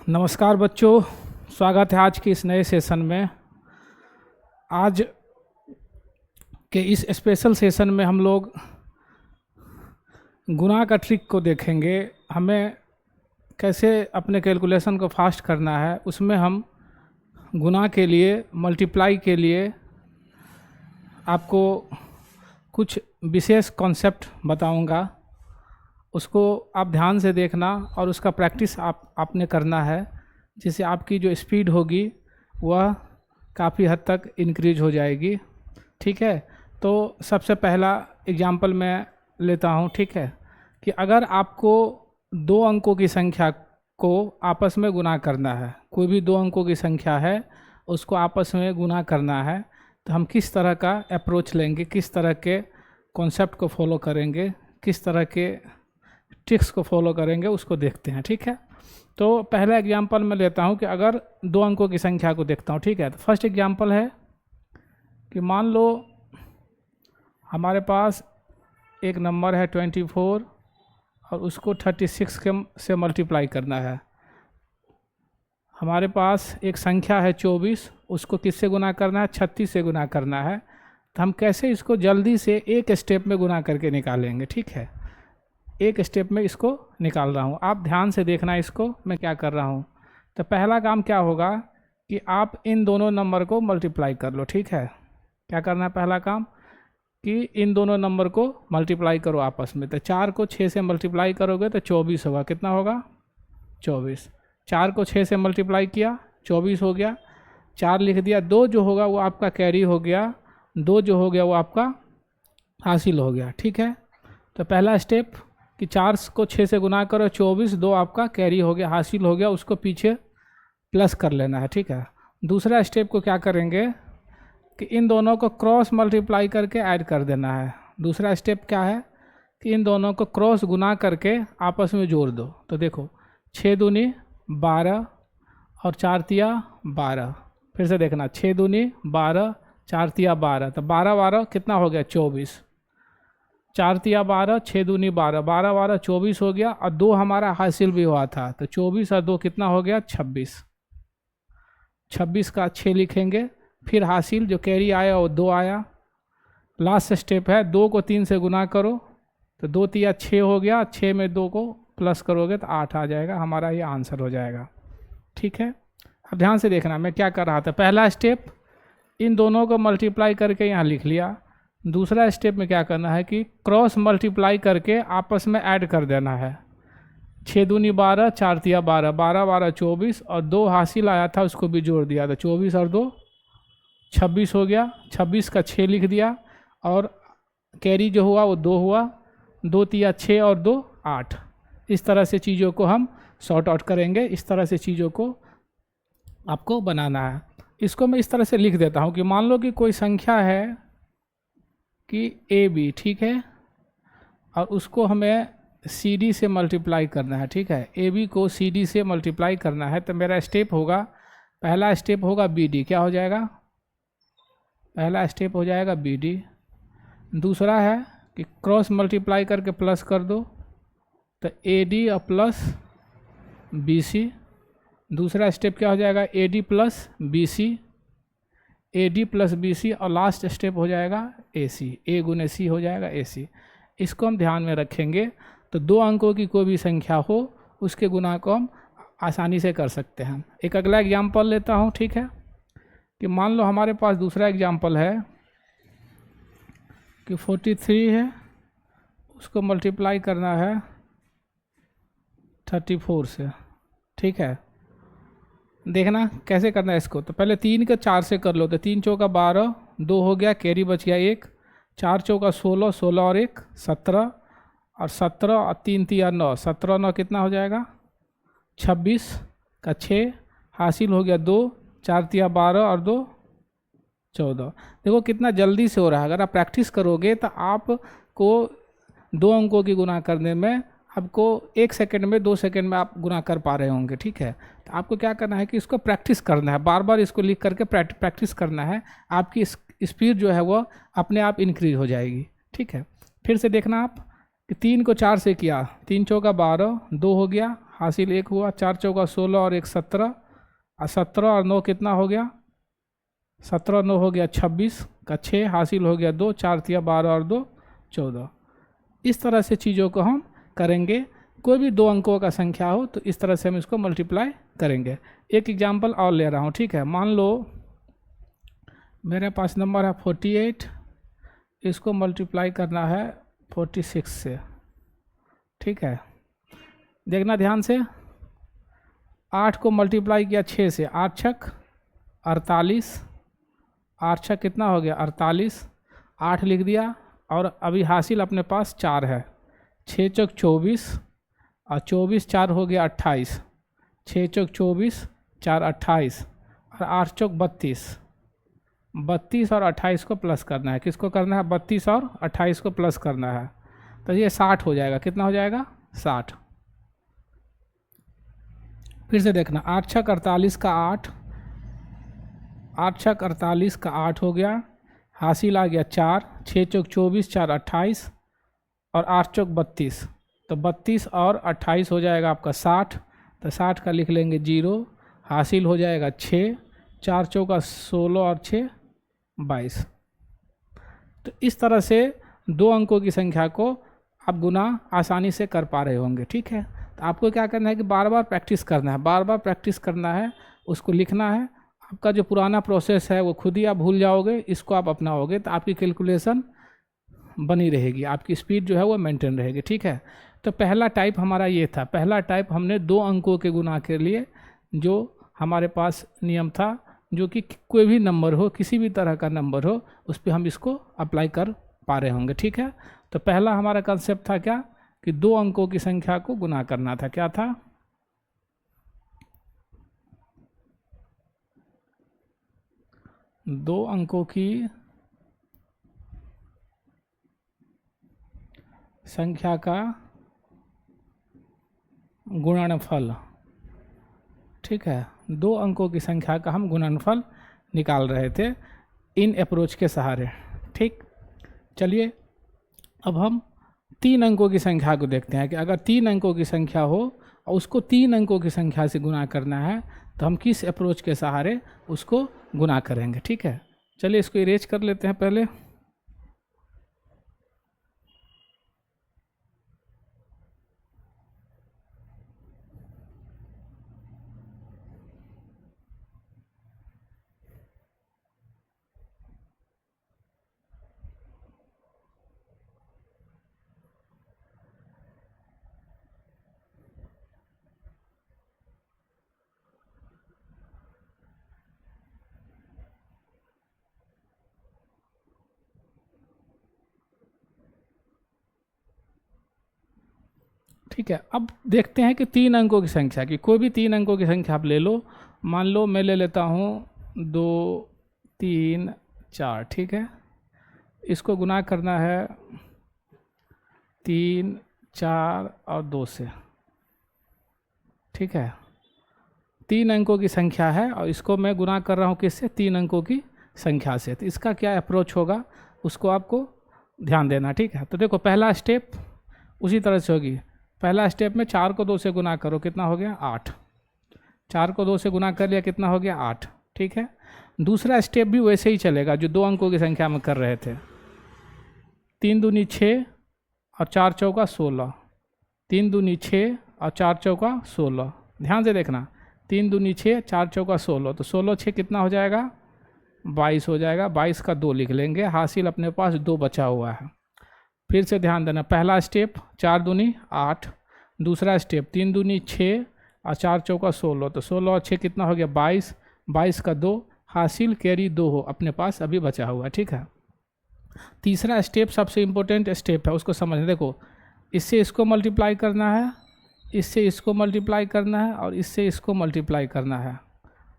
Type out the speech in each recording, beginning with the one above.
नमस्कार बच्चों, स्वागत है आज के इस नए सेशन में। आज के इस स्पेशल सेशन में हम लोग गुणा का ट्रिक को देखेंगे। हमें कैसे अपने कैलकुलेशन को फास्ट करना है, उसमें हम गुणा के लिए, मल्टीप्लाई के लिए आपको कुछ विशेष कॉन्सेप्ट बताऊंगा। उसको आप ध्यान से देखना और उसका प्रैक्टिस आपने करना है, जिससे आपकी जो स्पीड होगी वह काफ़ी हद तक इंक्रीज हो जाएगी। ठीक है, तो सबसे पहला एग्जांपल मैं लेता हूँ। ठीक है, कि अगर आपको दो अंकों की संख्या को आपस में गुणा करना है, कोई भी दो अंकों की संख्या है उसको आपस में गुणा करना है, तो हम किस तरह का अप्रोच लेंगे, किस तरह के कॉन्सेप्ट को फॉलो करेंगे, किस तरह के ट्रिक्स को फॉलो करेंगे, उसको देखते हैं। ठीक है, तो पहला एग्जांपल मैं लेता हूं कि अगर दो अंकों की संख्या को देखता हूं। ठीक है, तो फर्स्ट एग्जांपल है कि मान लो हमारे पास एक नंबर है 24 और उसको 36 से मल्टीप्लाई करना है। हमारे पास एक संख्या है 24, उसको किससे गुना करना है? 36 से गुना करना है। तो हम कैसे इसको जल्दी से एक स्टेप में गुना करके निकालेंगे? ठीक है, एक स्टेप में इसको निकाल रहा हूँ, आप ध्यान से देखना इसको मैं क्या कर रहा हूँ। तो पहला काम क्या होगा कि आप इन दोनों नंबर को मल्टीप्लाई कर लो। ठीक है, क्या करना है? पहला काम कि इन दोनों नंबर को मल्टीप्लाई करो आपस में। तो 4 को 6 से मल्टीप्लाई करोगे तो 24 होगा। कितना होगा? 24। 4 को 6 से मल्टीप्लाई किया, 24 हो गया। 4 लिख दिया। 2 जो होगा वो आपका कैरी हो गया, 2 जो हो गया वो आपका हासिल हो गया। ठीक है, तो पहला स्टेप कि 4 को 6 से गुना करो, 24, 2 आपका कैरी हो गया, हासिल हो गया, उसको पीछे प्लस कर लेना है। ठीक है, दूसरा स्टेप को क्या करेंगे कि इन दोनों को क्रॉस मल्टीप्लाई करके ऐड कर देना है। दूसरा स्टेप क्या है कि इन दोनों को क्रॉस गुना करके आपस में जोड़ दो। तो देखो 6 दूनी 12 और 4 तिया 12। फिर से देखना, 6 दूनी 12, 4 तिया 12, तो 12 12 कितना हो गया? 24। 4 तिया 12, 6 दूनी 12, 12 12 24 हो गया। और 2 हमारा हासिल भी हुआ था, तो 24 और 2 कितना हो गया? 26। 26 का 6 लिखेंगे, फिर हासिल जो कैरी आया वो 2 आया। लास्ट स्टेप है 2 को 3 से गुना करो, तो 2 तिया 6 हो गया, 6 में 2 को प्लस करोगे तो 8 आ जाएगा, हमारा ये आंसर हो जाएगा। ठीक है, अब ध्यान से देखना मैं क्या कर रहा था। पहला स्टेप इन दोनों को मल्टीप्लाई करके यहाँ लिख लिया। दूसरा स्टेप में क्या करना है कि क्रॉस मल्टीप्लाई करके आपस में ऐड कर देना है। 6 दूनी 12, 4 तिया 12, 12 12 24 और 2 हासिल आया था उसको भी जोड़ दिया, तो 24 और 2 26 हो गया। 26 का 6 लिख दिया और कैरी जो हुआ वो 2 हुआ, 2 तिया 6 और 2 8। इस तरह से चीज़ों को हम सॉर्ट आउट करेंगे, इस तरह से चीज़ों को आपको बनाना है। इसको मैं इस तरह से लिख देता हूँ कि मान लो कि कोई संख्या है कि ए बी, ठीक है, और उसको हमें सी डी से मल्टीप्लाई करना है। ठीक है, ए बी को सी डी से मल्टीप्लाई करना है, तो मेरा स्टेप होगा, पहला स्टेप होगा बी डी। क्या हो जाएगा? पहला स्टेप हो जाएगा बी डी। दूसरा है कि क्रॉस मल्टीप्लाई करके प्लस कर दो, तो ए डी और प्लस बी सी। दूसरा स्टेप क्या हो जाएगा? A D plus B C, A D plus B C, और लास्ट स्टेप हो जाएगा ए सी, ए गुने सी हो जाएगा ए सी। इसको हम ध्यान में रखेंगे। तो दो अंकों की कोई भी संख्या हो उसके गुना को हम आसानी से कर सकते हैं। एक अगला एग्जांपल लेता हूँ। ठीक है, कि मान लो हमारे पास दूसरा एग्जांपल है कि 43 है, उसको मल्टीप्लाई करना है 34 से। ठीक है, देखना कैसे करना है इसको। तो पहले 3 के 4 से कर लो, तो 3 चौका 12, 2 हो गया, कैरी बच गया 1, 4 चौका 16, 16 और 1 17, और 17 और 3 तिया 9, 17 9 कितना हो जाएगा? 26 का 6 हासिल हो गया 2, 4 तिया 12 और 2 14। देखो कितना जल्दी से हो रहा है। अगर आप प्रैक्टिस करोगे तो आपको दो अंकों की गुना करने में आपको 1 सेकंड में, 2 सेकंड में आप गुना कर पा रहे होंगे। ठीक है, तो आपको क्या करना है कि इसको प्रैक्टिस करना है, बार बार इसको लिख करके प्रैक्टिस करना है। आपकी स्पीड जो है वो अपने आप इंक्रीज हो जाएगी। ठीक है, फिर से देखना आप कि 3 को 4 से किया, 3 चौका 12, 2 हो गया, हासिल 1 हुआ, 4 चौका 16 और 1 17, और 17 और 9 कितना हो गया, 17 9 हो गया 26 का 6, हासिल हो गया 2, 4 तिया 12 और 2 14। इस तरह से चीज़ों को हम करेंगे। कोई भी 2 अंकों का संख्या हो तो इस तरह से हम इसको मल्टीप्लाई करेंगे। एक एग्जांपल और ले रहा हूँ, ठीक है। मान लो मेरे पास नंबर है 48, इसको मल्टीप्लाई करना है 46 से, ठीक है। देखना ध्यान से, 8 को मल्टीप्लाई किया 6 से, 8 छक 48, 8 छक कितना हो गया 48, 8 लिख दिया, और अभी हासिल अपने पास 4 है, 6 चौक 24 और 24 4 हो गया 28, 6 चौक 24 4 28 और 8 चौक 32, 32 और 28 को प्लस करना है। किसको करना है, 32 और 28 को प्लस करना है, तो ये 60 हो जाएगा। कितना हो जाएगा 60। फिर से देखना, 8 छक 48 का 8, 8 छक 48 का 8 हो गया, हासिल आ गया 4, 6 चौक 24 4 28 और 8 चौक 32, तो 32 और 28 हो जाएगा आपका 60, तो 60 का लिख लेंगे 0, हासिल हो जाएगा 6, 4 चौका 16 और 6 22। तो इस तरह से 2 अंकों की संख्या को आप गुना आसानी से कर पा रहे होंगे, ठीक है। तो आपको क्या करना है कि बार बार प्रैक्टिस करना है, बार बार प्रैक्टिस करना है, उसको लिखना है। आपका जो पुराना प्रोसेस है वो खुद ही आप भूल जाओगे, इसको आप अपनाओगे तो आपकी कैलकुलेशन बनी रहेगी, आपकी स्पीड जो है वो मेंटेन रहेगी, ठीक है। तो पहला टाइप हमारा ये था, पहला टाइप हमने 2 अंकों के गुना के लिए जो हमारे पास नियम था, जो कि कोई भी नंबर हो, किसी भी तरह का नंबर हो, उस पर हम इसको अप्लाई कर पा रहे होंगे, ठीक है। तो पहला हमारा कंसेप्ट था क्या, कि 2 अंकों की संख्या को गुना करना था। क्या था, 2 अंकों की संख्या का गुणनफल, ठीक है। 2 अंकों की संख्या का हम गुणनफल निकाल रहे थे इन अप्रोच के सहारे, ठीक। चलिए अब हम 3 अंकों की संख्या को देखते हैं कि अगर 3 अंकों की संख्या हो और उसको 3 अंकों की संख्या से गुना करना है तो हम किस अप्रोच के सहारे उसको गुना करेंगे, ठीक है। चलिए इसको इरेज कर लेते हैं पहले। ठीक है, अब देखते हैं कि 3 अंकों की संख्या की, कोई भी 3 अंकों की संख्या आप ले लो। मान लो मैं ले लेता हूँ 2 3 4, ठीक है। इसको गुना करना है 3 4 और 2 से, ठीक है। 3 अंकों की संख्या है और इसको मैं गुना कर रहा हूँ किससे, 3 अंकों की संख्या से। तो इसका क्या अप्रोच होगा उसको आपको ध्यान देना, ठीक है। तो देखो पहला स्टेप उसी तरह से होगी। पहला स्टेप में 4 को 2 से गुना करो, कितना हो गया 8, 4 को 2 से गुना कर लिया, कितना हो गया 8, ठीक है। दूसरा स्टेप भी वैसे ही चलेगा जो 2 अंकों की संख्या में कर रहे थे। 3 दूनी 6 और 4 चौका 16, 3 दूनी 6 और 4 चौका 16, ध्यान से देखना, 3 दूनी 6 4 चौका 16, तो 16 6 कितना हो जाएगा 22 हो जाएगा। 22 का 2 लिख लेंगे, हासिल अपने पास 2 बचा हुआ है। फिर से ध्यान देना, पहला स्टेप 4 दूनी 8, दूसरा स्टेप 3 दूनी 6 और 4 चौका 16, तो 16 और 6 कितना हो गया 22, 22 का 2, हासिल कैरी 2 हो अपने पास अभी बचा हुआ, ठीक है। तीसरा स्टेप सबसे इम्पोर्टेंट स्टेप है, उसको समझना। देखो इससे इसको मल्टीप्लाई करना है, इससे इसको मल्टीप्लाई करना है और इससे इसको मल्टीप्लाई करना है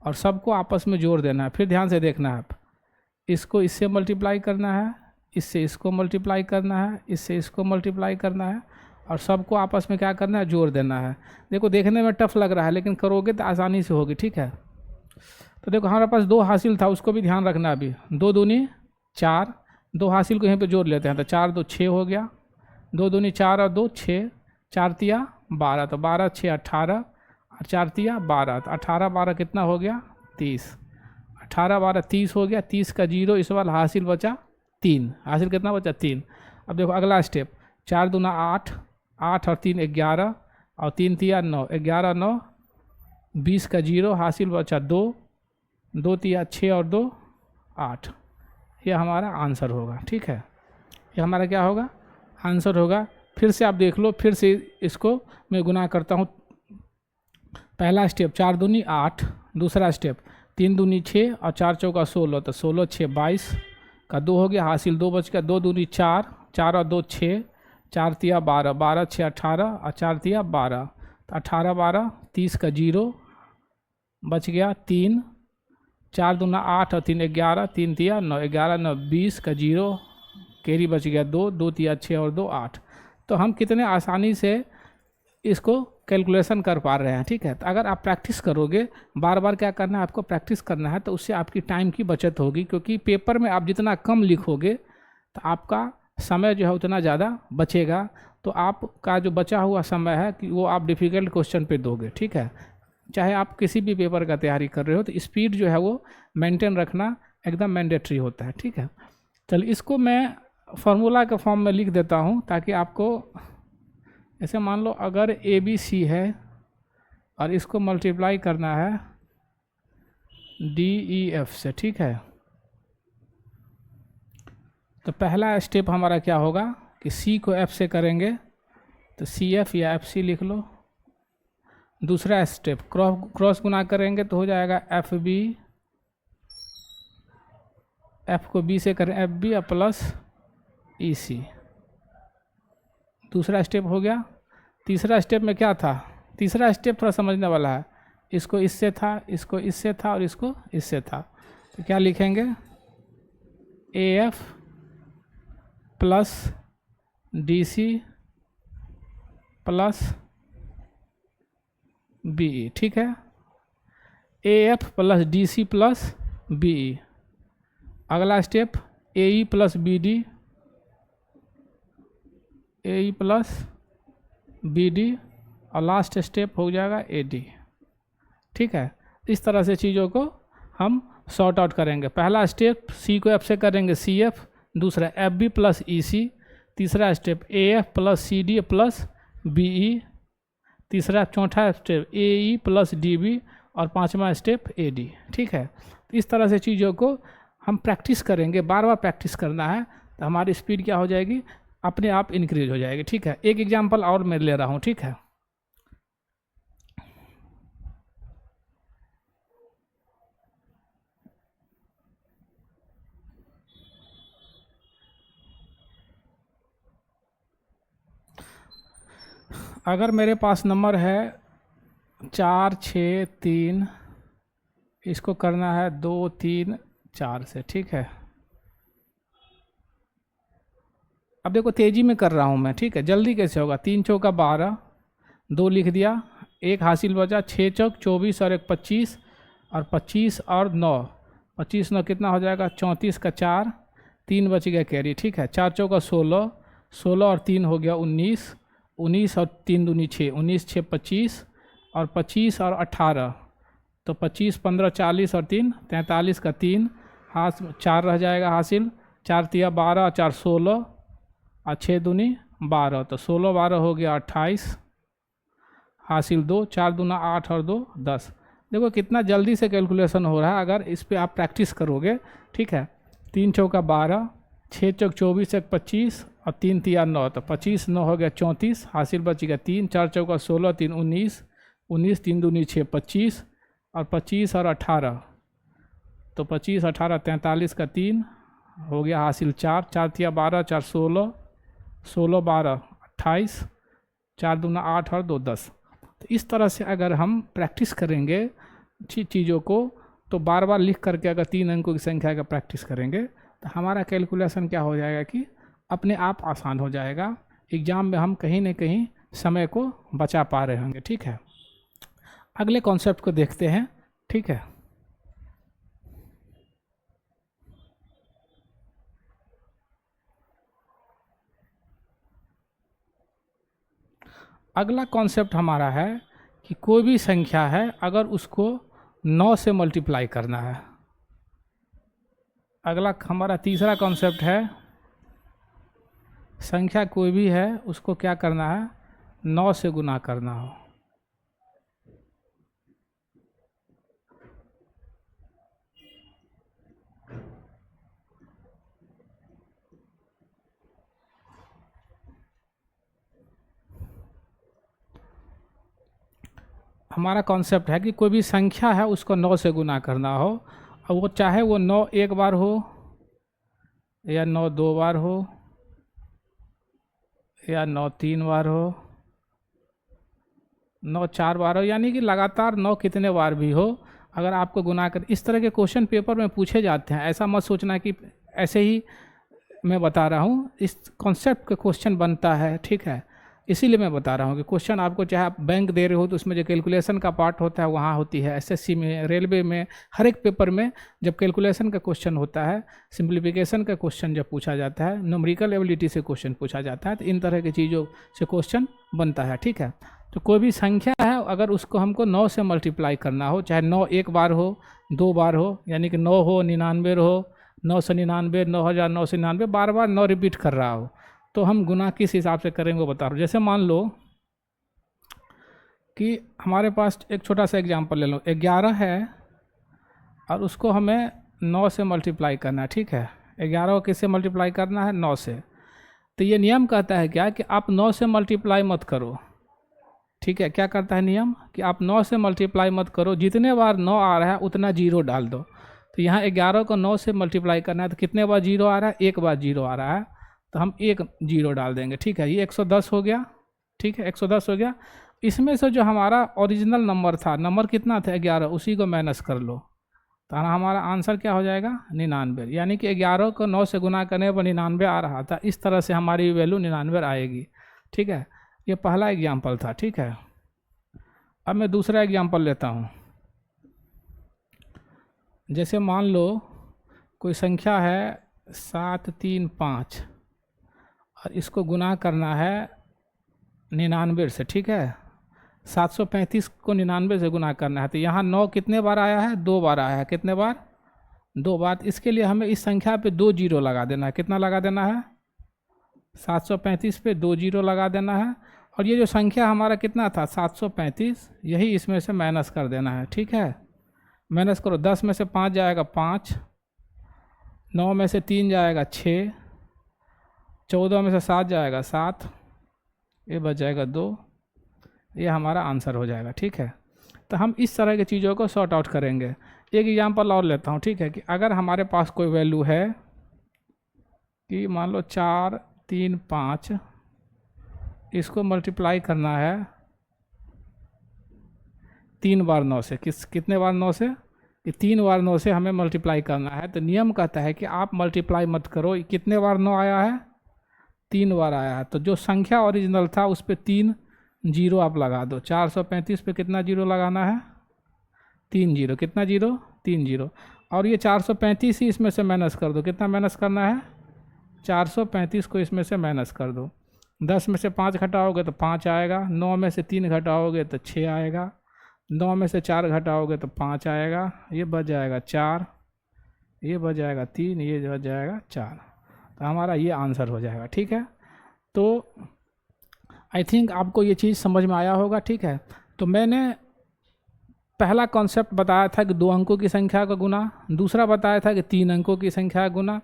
और सबको आपस में जोड़ देना है। फिर ध्यान से देखना है, आप इसको इससे मल्टीप्लाई करना है, इससे इसको मल्टीप्लाई करना है, इससे इसको मल्टीप्लाई करना है और सबको आपस में क्या करना है, जोड़ देना है। देखो देखने में टफ लग रहा है लेकिन करोगे तो आसानी से होगी, ठीक है। तो देखो हमारे पास 2 हासिल था, उसको भी ध्यान रखना। अभी 2 दूनी 4, 2 हासिल को यहीं पे जोड़ लेते हैं, तो 4 2 6 हो गया, दो दूनी 4 और 2 6, 4 तिया 12, तो 12 6 18 और 4 तिया 12, तो 18 12 कितना हो गया 30, 18 12 30 हो गया। 30 का जीरो इस बार हासिल बचा 3, हासिल कितना बचा 3। अब देखो अगला स्टेप, 4 दूना 8, 8 और 3 11 और 3 तिया 9, 11 9 20 का जीरो हासिल बचा 2, 2 तिया 6 और 2 8। ये हमारा आंसर होगा, ठीक है, ये हमारा क्या होगा आंसर होगा। फिर से आप देख लो, फिर से इसको मैं गुना करता हूँ। पहला स्टेप 4 दूनी 8, दूसरा स्टेप 3 दूनी 6 और 4 चौका 16, तो 16 6 22 का 2 हो गया हासिल, 2 बच गया, 2 दूनी 4, 4 और 2 6, 4 तिया 12, 12 6 18 और 4 तिया 12, तो 18 12 30 का जीरो बच गया 3, 4 दूना 8 और 3 11, 3 तिया 9, 11 9 20 का जीरो कैरी बच गया 2, 2 तिया 6 और 2 8। तो हम कितने आसानी से इसको कैलकुलेशन कर पा रहे हैं, ठीक है। तो अगर आप प्रैक्टिस करोगे, बार बार क्या करना है आपको प्रैक्टिस करना है, तो उससे आपकी टाइम की बचत होगी, क्योंकि पेपर में आप जितना कम लिखोगे तो आपका समय जो है उतना ज़्यादा बचेगा। तो आपका जो बचा हुआ समय है कि वो आप डिफ़िकल्ट क्वेश्चन पे दोगे, ठीक है। चाहे आप किसी भी पेपर का तैयारी कर रहे हो, तो स्पीड जो है वो मेंटेन रखना एकदम मैंडेटरी होता है, ठीक है। चलिए इसको मैं फार्मूला के फॉर्म में लिख देता हूँ, ताकि आपको ऐसे मान लो अगर ए बी सी है और इसको मल्टीप्लाई करना है डी ई एफ से, ठीक है। तो पहला स्टेप हमारा क्या होगा कि सी को एफ से करेंगे, तो सी एफ या एफ सी लिख लो। दूसरा स्टेप क्रॉस गुना करेंगे तो हो जाएगा एफ बी, एफ को बी से करें एफ बी प्लस ई सी। दूसरा स्टेप हो गया। तीसरा स्टेप में क्या था, तीसरा स्टेप थोड़ा समझने वाला है, इसको इससे था, इसको इससे था और इसको इससे था, तो क्या लिखेंगे A F plus D C plus B E, ठीक है। A F plus D C plus B E. अगला step A E plus B D, A E plus B D और लास्ट स्टेप हो जाएगा ए डी, ठीक है। इस तरह से चीज़ों को हम सॉर्ट आउट करेंगे। पहला स्टेप सी को एफ से करेंगे सी एफ, दूसरा F B plus E C, तीसरा step A F plus C D plus B E, तीसरा चौथा step A E plus D B और पांचवा स्टेप ए डी, ठीक है। इस तरह से चीज़ों को हम प्रैक्टिस करेंगे, बार बार प्रैक्टिस करना है, तो हमारी स्पीड क्या हो जाएगी अपने आप इंक्रीज हो जाएगी, ठीक है। एक एग्जांपल और मैं ले रहा हूँ, ठीक है। अगर मेरे पास नंबर है 4 6 3, इसको करना है 2 3 4 से, ठीक है। अब देखो तेज़ी में कर रहा हूँ मैं, ठीक है, जल्दी कैसे होगा। 3 चौका 12, 2 लिख दिया, एक हासिल बचा, 6 चौक 24 और 1 25 और 25 और 9, 25 9 कितना हो जाएगा 34 का 4, 3 बच गया कैरी, ठीक है। 4 चौका 16, 16 और 3 हो गया 19, 19 और 3 दूनी 6, 19 6 25 और 25 और 18, तो 25 15 40 और 3 43 का 3 हाथ 4 रह जाएगा हासिल, 4 तिया 12 और 4 16 और 6 दूनी 12, तो 16 12 हो गया 28 हासिल 2, 4 दूना 8 और 2 10। देखो कितना जल्दी से कैलकुलेशन हो रहा है अगर इस पर आप प्रैक्टिस करोगे, ठीक है। 3 चौका 12, 6 चौक 24 1 25 और 3 तिया 9, तो 25 9 हो गया 34 हासिल बच गया 3, 4 चौका 16 3 19, 19 3 दूनी 6 25 और 25 और 18, तो 25 18 43 का 3 हो गया हासिल 4, 4 तिया 12 4 16, 16 12 28, 4 दूना 8 और 2 10। तो इस तरह से अगर हम प्रैक्टिस करेंगे चीज़ों को, तो बार बार लिख करके अगर 3 अंकों की संख्या का प्रैक्टिस करेंगे, तो हमारा कैलकुलेशन क्या हो जाएगा कि अपने आप आसान हो जाएगा। एग्ज़ाम में हम कहीं ना कहीं समय को बचा पा रहे होंगे, ठीक है। अगले कॉन्सेप्ट को देखते हैं, ठीक है। अगला कॉन्सेप्ट हमारा है कि कोई भी संख्या है अगर उसको 9 से मल्टीप्लाई करना है। अगला हमारा तीसरा कॉन्सेप्ट है, संख्या कोई भी है उसको क्या करना है, 9 से गुना करना हो। हमारा कॉन्सेप्ट है कि कोई भी संख्या है उसको 9 से गुना करना हो, और वो चाहे वो 9 एक बार हो या 9 दो बार हो या 9 तीन बार हो, 9 चार बार हो, यानी कि लगातार 9 कितने बार भी हो, अगर आपको गुना कर, इस तरह के क्वेश्चन पेपर में पूछे जाते हैं। ऐसा मत सोचना कि ऐसे ही मैं बता रहा हूँ, इस कॉन्सेप्ट का क्वेश्चन बनता है, ठीक है। इसीलिए मैं बता रहा हूँ कि क्वेश्चन आपको, चाहे आप बैंक दे रहे हो तो उसमें जो कैलकुलेशन का पार्ट होता है वहाँ होती है, एसएससी में, रेलवे में, हर एक पेपर में जब कैलकुलेशन का क्वेश्चन होता है, सिंप्लीफिकेशन का क्वेश्चन जब पूछा जाता है, न्यूमेरिकल एबिलिटी से क्वेश्चन पूछा जाता है, तो इन तरह की चीज़ों से क्वेश्चन बनता है, ठीक है। तो कोई भी संख्या है अगर उसको हमको 9 से मल्टीप्लाई करना हो, चाहे 9 एक बार हो, 2 बार हो, यानी कि 9 हो, 99 हो, 999, 9999, बार बार 9 रिपीट कर रहा हो, तो हम गुना किस हिसाब से करेंगे वो बता रहा हूँ। जैसे मान लो कि हमारे पास एक छोटा सा एग्जांपल ले लो, 11 है और उसको हमें 9 से मल्टीप्लाई करना है, ठीक है। 11 को किससे मल्टीप्लाई करना है, 9 से। तो ये नियम कहता है क्या कि आप 9 से मल्टीप्लाई मत करो, ठीक है। क्या करता है नियम कि आप 9 से मल्टीप्लाई मत करो, जितने बार 9 आ रहा है उतना जीरो डाल दो। तो यहाँ 11 को 9 से मल्टीप्लाई करना है, तो कितने बार जीरो आ रहा है, एक बार जीरो आ रहा है, तो हम एक जीरो डाल देंगे, ठीक है। ये 110 हो गया, ठीक है, 110 हो गया। इसमें से जो हमारा ओरिजिनल नंबर था, नंबर कितना था 11, उसी को माइनस कर लो, तो हमारा आंसर क्या हो जाएगा, 99। यानी कि 11 को 9 से गुना करने पर 99 आ रहा था, इस तरह से हमारी वैल्यू 99 आएगी, ठीक है। ये पहला एग्जाम्पल था, ठीक है। अब मैं दूसरा एग्जाम्पल लेता हूँ। जैसे मान लो कोई संख्या है 735 और इसको गुना करना है 99 से, ठीक है। 735 को 99 से गुना करना है, तो यहाँ 9 कितने बार आया है, 2 बार आया है, कितने बार, 2 बार। इसके लिए हमें इस संख्या पे 2 जीरो लगा देना है, कितना लगा देना है, 735 पे 2 जीरो लगा देना है। और ये जो संख्या हमारा कितना था 735, यही इसमें से माइनस कर देना है, ठीक है। माइनस करो, 10 में से 5 जाएगा 5, 9 में से 3 जाएगा 6, 14 में से 7 जाएगा 7, ये बच जाएगा 2, ये हमारा आंसर हो जाएगा, ठीक है। तो हम इस तरह की चीज़ों को सॉर्ट आउट करेंगे। एक एग्जांपल और लेता हूँ, ठीक है, कि अगर हमारे पास कोई वैल्यू है कि मान लो 4 3 5, इसको मल्टीप्लाई करना है 3 बार 9 से, कितने बार 9 से, कि 3 बार 9 से हमें मल्टीप्लाई करना है। तो नियम कहता है कि आप मल्टीप्लाई मत करो, कितने बार 9 आया है, 3 बार आया है, तो जो संख्या ओरिजिनल था उस पर 3 जीरो आप लगा दो। 435 पे कितना जीरो लगाना है, 3 जीरो, कितना जीरो, 3 जीरो। और ये 435 ही इसमें से माइनस कर दो, कितना माइनस करना है, 435 को इसमें से माइनस कर दो। 10 में से 5 घटाओगे तो 5 आएगा, 9 में से 3 घटाओगे तो 6 आएगा, 9 में से 4 घटाओगे तो 5 आएगा, ये बच जाएगा 4, ये बच जाएगा 3, ये बच जाएगा 4। तो हमारा ये आंसर हो जाएगा, ठीक है। तो आई थिंक आपको ये चीज़ समझ में आया होगा, ठीक है। तो मैंने पहला कॉन्सेप्ट बताया था कि 2 अंकों की संख्या का गुना, दूसरा बताया था कि 3 अंकों की संख्या का गुना,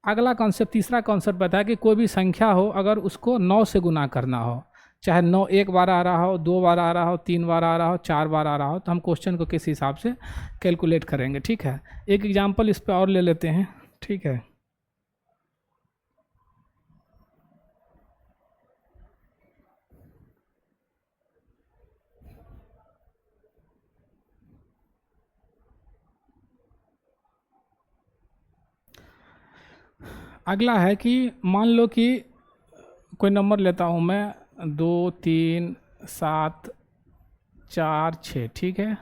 अगला कॉन्सेप्ट, तीसरा कॉन्सेप्ट बताया कि कोई भी संख्या हो अगर उसको 9 से गुना करना हो, चाहे 9 एक बार आ रहा हो, 2 बार आ रहा हो, 3 बार आ रहा हो, 4 बार आ रहा हो, तो हम क्वेश्चन को किस हिसाब से कैलकुलेट करेंगे, ठीक है। एक एग्जाम्पल इस पर और ले लेते हैं, ठीक है। अगला है कि मान लो कि कोई नंबर लेता हूँ मैं 2 3 7 4 6, ठीक है।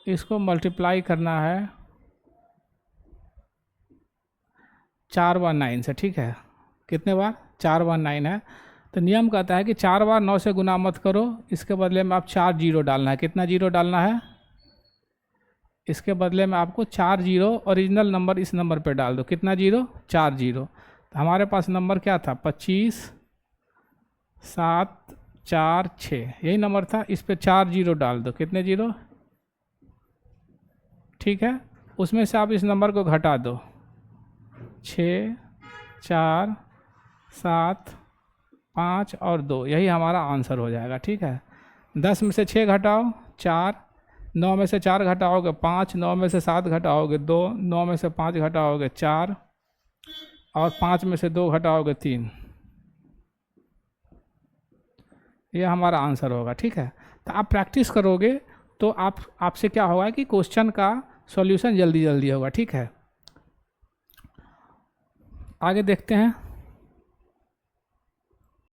इसको मल्टीप्लाई करना है 4 बार 9 से, ठीक है। कितने बार, 4 बार 9 है। तो नियम कहता है कि 4 बार 9 से गुना मत करो, इसके बदले में आप 4 जीरो डालना है। कितना जीरो डालना है? इसके बदले में आपको 4 जीरो ओरिजिनल नंबर इस नंबर पे डाल दो। कितना जीरो? 4 जीरो। तो हमारे पास नंबर क्या था? 25 7 4 6, यही नंबर था। इस पे 4 जीरो डाल दो। कितने जीरो? ठीक है, उसमें से आप इस नंबर को घटा दो। 6 4 7 5 और 2, यही हमारा आंसर हो जाएगा। ठीक है, 10 में से 6 घटाओ 4, 9 में से 4 घटाओगे 5, 9 में से 7 घटाओगे 2, 9 में से 5 घटाओगे 4 और 5 में से 2 घटाओगे 3, ये हमारा आंसर होगा। ठीक है, तो आप प्रैक्टिस करोगे तो आपसे क्या होगा कि क्वेश्चन का सॉल्यूशन जल्दी जल्दी होगा। ठीक है, आगे देखते हैं।